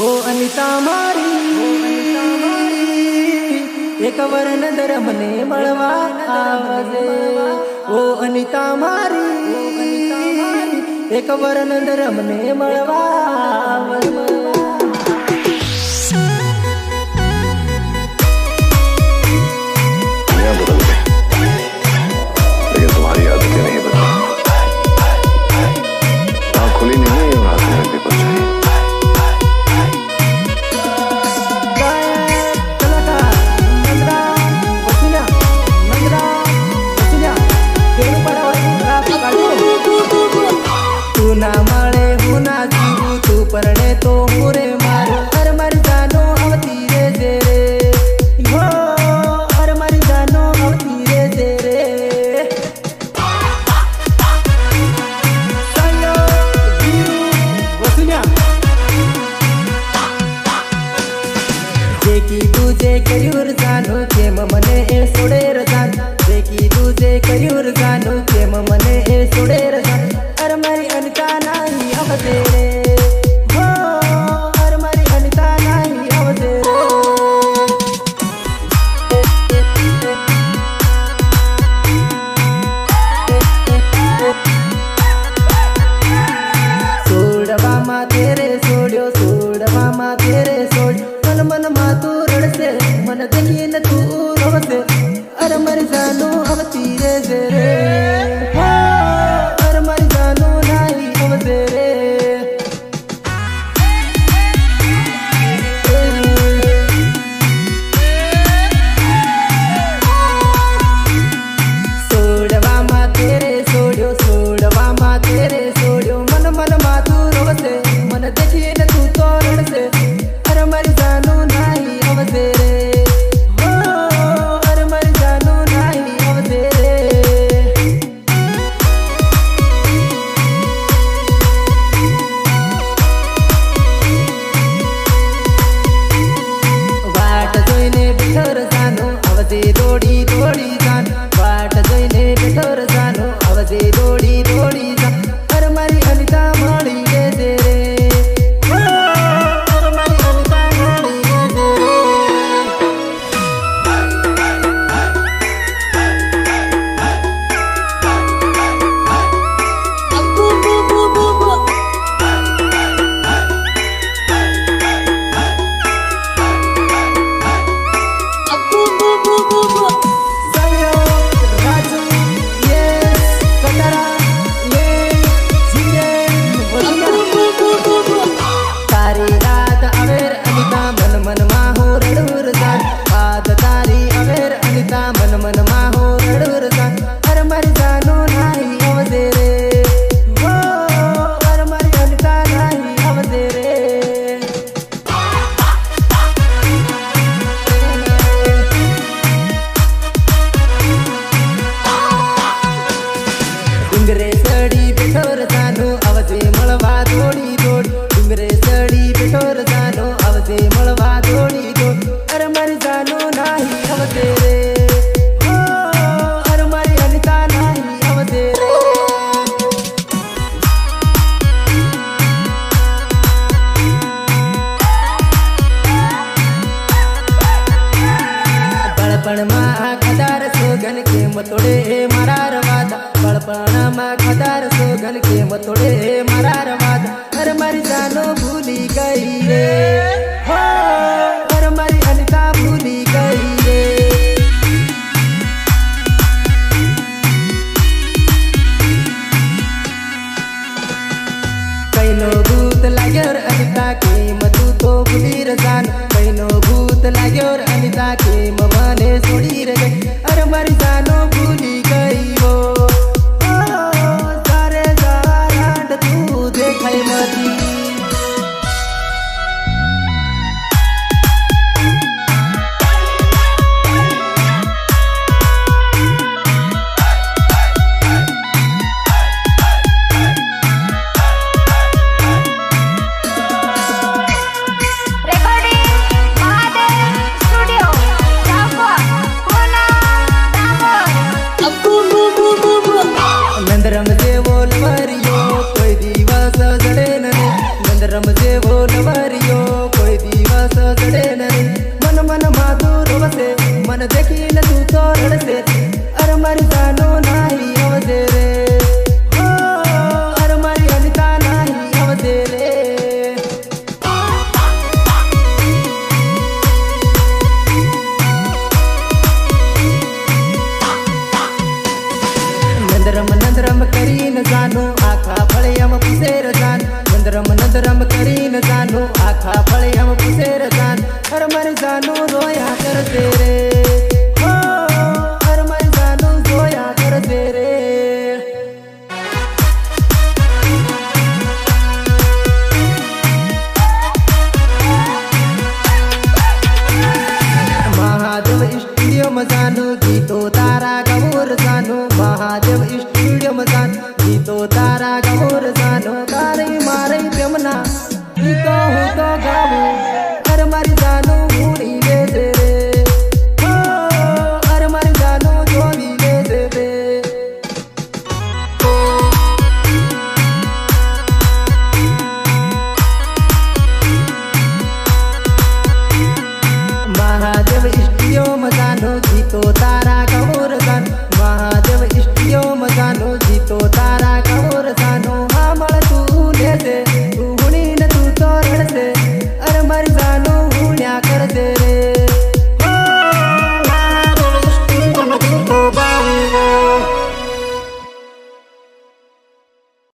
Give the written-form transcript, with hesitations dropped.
ओ अनिता मारी एक वर नजर मने मळवा आवजे। ओ अनिता मारी एक वर नजर मने मळवा आवजे। परणे तो मुरे मारो हर मर जानो अवती रे जेरे हो हर मर जानो अवती रे जेरे सायो वीरू वसुन्या जेकी तुझे कयूर जानो केम मने ए सोडेर जान जेकी तुझे कयूर जानो केम मने ए सोडेर जान हर मरी अनिता नाही अवते रे मन मा तू रड़से मन देखी न तू रोसे अरे मर जानो अवती रे जेरे अरे मर जानो नाही अवते रे सोडवा मा तेरे सोड्यो मन मन मा तू रोसे मन देखी न तू तो रड़से अरे मर जानो नाही अवते रे हो अरे मर जानो नाही अवते रे वाट जोईने बिठर जानो अवते दोडी दोडी जान वाट जोईने बिठर जानो अवते दोडी दोडी जान अरे मरी अनिता मळी रे जेरे मन मन माहो रडूर जान हर मर जानो नाही अवते रे हो हर मर अनिता नाही अवते रे डुंगरे सडी बिठोर जानो अवते मळवा दोडी दोडी डुंगरे सडी बिठोर जानो अवते मळवा दोडी दोडी हर मर जानो नाही अवते रे बड़पण मा खदार सोगन के मतोड़े मारा रवादा बड़पण मा खदार सोगन के मतोड़े मारा रवादा हर मर जानो भूली गई रे हो हर मरी अनिता भूली गई रे कैनो भूत लाग्योर अनिता के मतू तो भूली र जान कैनो भूत लाग्योर अनिता के मने छोड़ी रे गई अरे मर जानो भूली गई वो सारे जारांड तू देखाई मती रंग से बोल मरियो कोई दिवस जड़े न ઈ તો હું તો